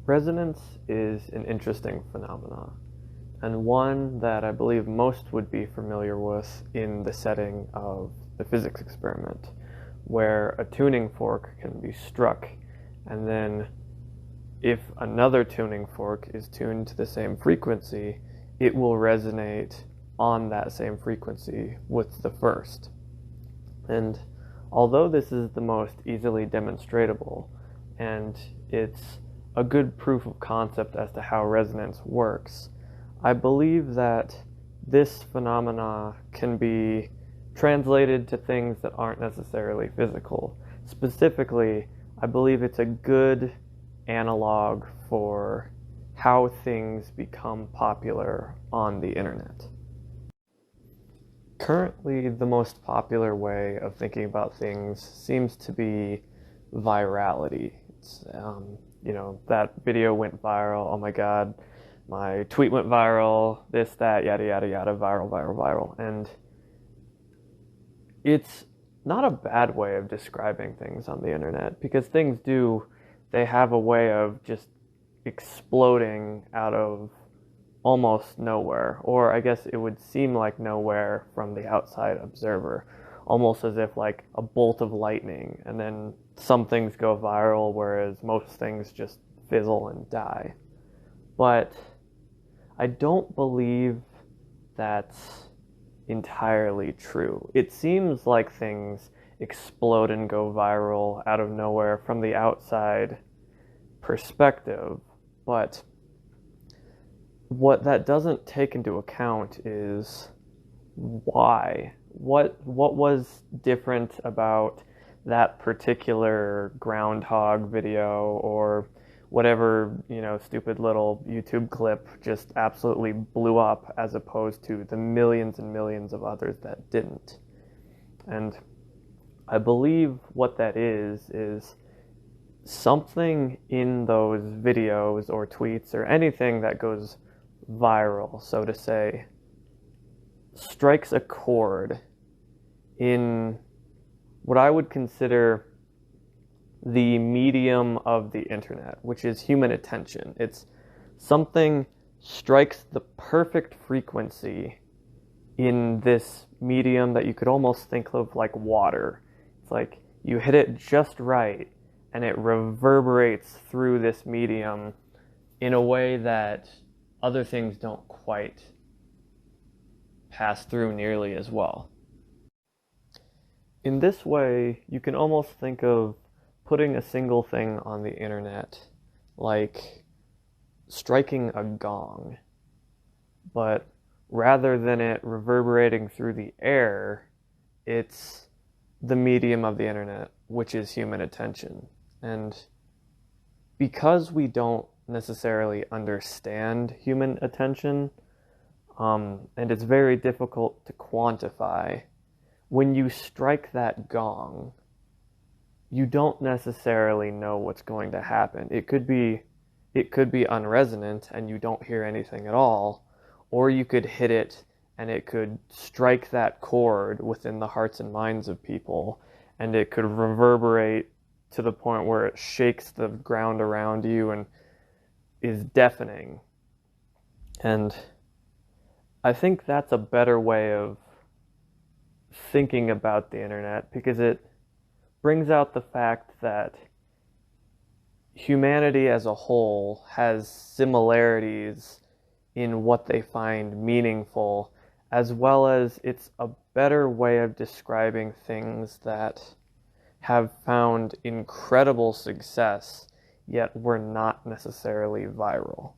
Resonance is an interesting phenomenon, and one that I believe most would be familiar with in the setting of the physics experiment, where a tuning fork can be struck, and then if another tuning fork is tuned to the same frequency, it will resonate on that same frequency with the first. And although this is the most easily demonstratable, and it's a good proof of concept as to how resonance works, I believe that this phenomena can be translated to things that aren't necessarily physical. Specifically, I believe it's a good analog for how things become popular on the internet. Currently, the most popular way of thinking about things seems to be virality. That video went viral. Oh my God, my tweet went viral. This, that, yada, yada, yada, viral, viral, viral. And it's not a bad way of describing things on the internet because they have a way of just exploding out of almost nowhere, or I guess it would seem like nowhere from the outside observer, almost as if like a bolt of lightning, and then some things go viral, whereas most things just fizzle and die. But I don't believe that's entirely true. It seems like things explode and go viral out of nowhere from the outside perspective, but what that doesn't take into account is why. What was different about that particular groundhog video or whatever, stupid little YouTube clip just absolutely blew up as opposed to the millions and millions of others that didn't. And I believe what that is something in those videos or tweets or anything that goes viral, so to say, strikes a chord in what I would consider the medium of the internet, which is human attention. It's something strikes the perfect frequency in this medium that you could almost think of like water. It's like you hit it just right and it reverberates through this medium in a way that other things don't quite pass through nearly as well. In this way, you can almost think of putting a single thing on the internet like striking a gong, but rather than it reverberating through the air, it's the medium of the internet, which is human attention. And because we don't necessarily understand human attention, and it's very difficult to quantify, when you strike that gong, you don't necessarily know what's going to happen. It could be unresonant and you don't hear anything at all, or you could hit it and it could strike that chord within the hearts and minds of people, and it could reverberate to the point where it shakes the ground around you and is deafening. And I think that's a better way of thinking about the internet because it brings out the fact that humanity as a whole has similarities in what they find meaningful, as well as it's a better way of describing things that have found incredible success, yet were not necessarily viral.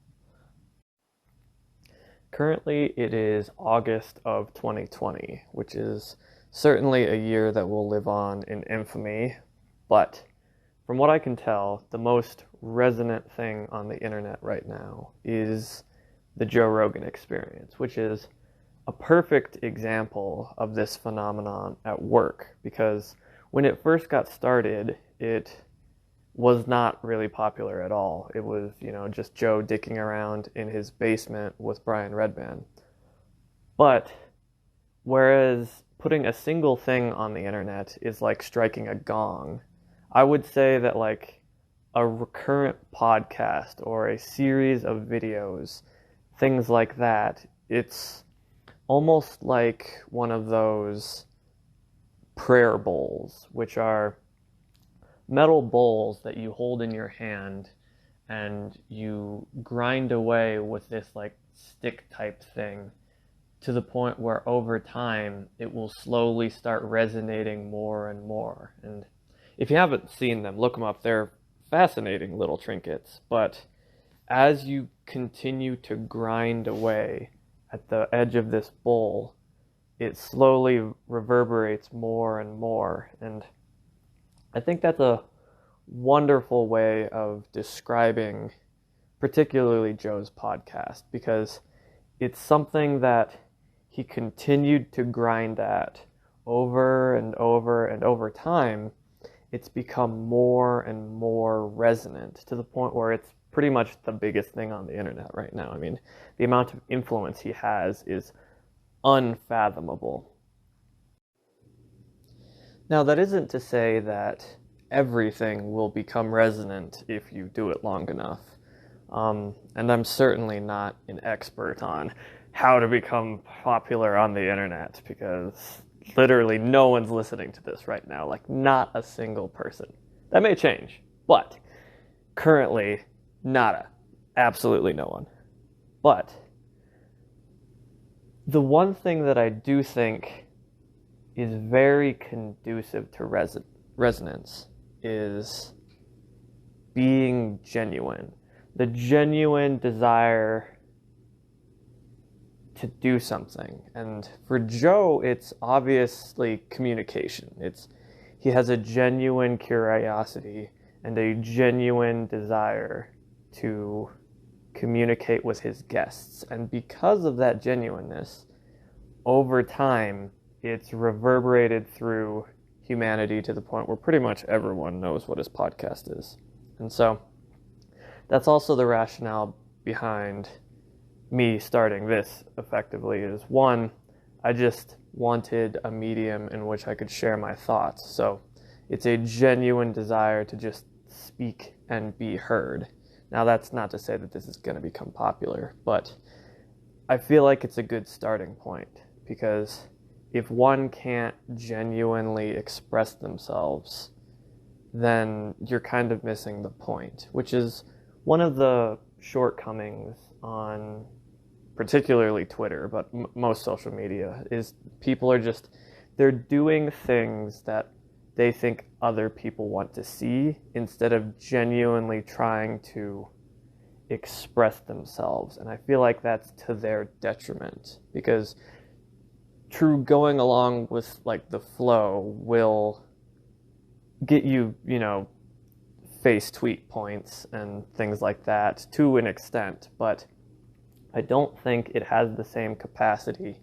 Currently, it is August of 2020, which is certainly a year that will live on in infamy, but from what I can tell, the most resonant thing on the internet right now is the Joe Rogan Experience, which is a perfect example of this phenomenon at work, because when it first got started, it was not really popular at all. It was, just Joe dicking around in his basement with Brian Redban. But whereas putting a single thing on the internet is like striking a gong, I would say that like a recurrent podcast or a series of videos, things like that, it's almost like one of those prayer bowls, which are metal bowls that you hold in your hand and you grind away with this like stick type thing to the point where over time it will slowly start resonating more and more. And if you haven't seen them, look them up. They're fascinating little trinkets. But as you continue to grind away at the edge of this bowl, it slowly reverberates more and more. And I think that's a wonderful way of describing particularly Joe's podcast, because it's something that he continued to grind at over and over, and over time it's become more and more resonant to the point where it's pretty much the biggest thing on the internet right now. I mean, the amount of influence he has is unfathomable. Now, that isn't to say that everything will become resonant if you do it long enough. And I'm certainly not an expert on how to become popular on the internet, because literally no one's listening to this right now, like not a single person. That may change, but currently nada, absolutely no one. But the one thing that I do think is very conducive to resonance is being genuine. The genuine desire to do something. And for Joe, it's obviously communication. He has a genuine curiosity and a genuine desire to communicate with his guests. And because of that genuineness, over time, it's reverberated through humanity to the point where pretty much everyone knows what his podcast is. And so that's also the rationale behind me starting this effectively. Is one, I just wanted a medium in which I could share my thoughts. So it's a genuine desire to just speak and be heard. Now, that's not to say that this is going to become popular, but I feel like it's a good starting point, because if one can't genuinely express themselves, then you're kind of missing the point, which is one of the shortcomings on particularly Twitter, but most social media, is people are just, they're doing things that they think other people want to see instead of genuinely trying to express themselves. And I feel like that's to their detriment, because true going along with like the flow will get you, face tweet points and things like that to an extent, but I don't think it has the same capacity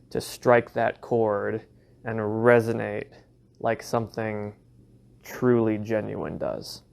to strike that chord and resonate like something truly genuine does.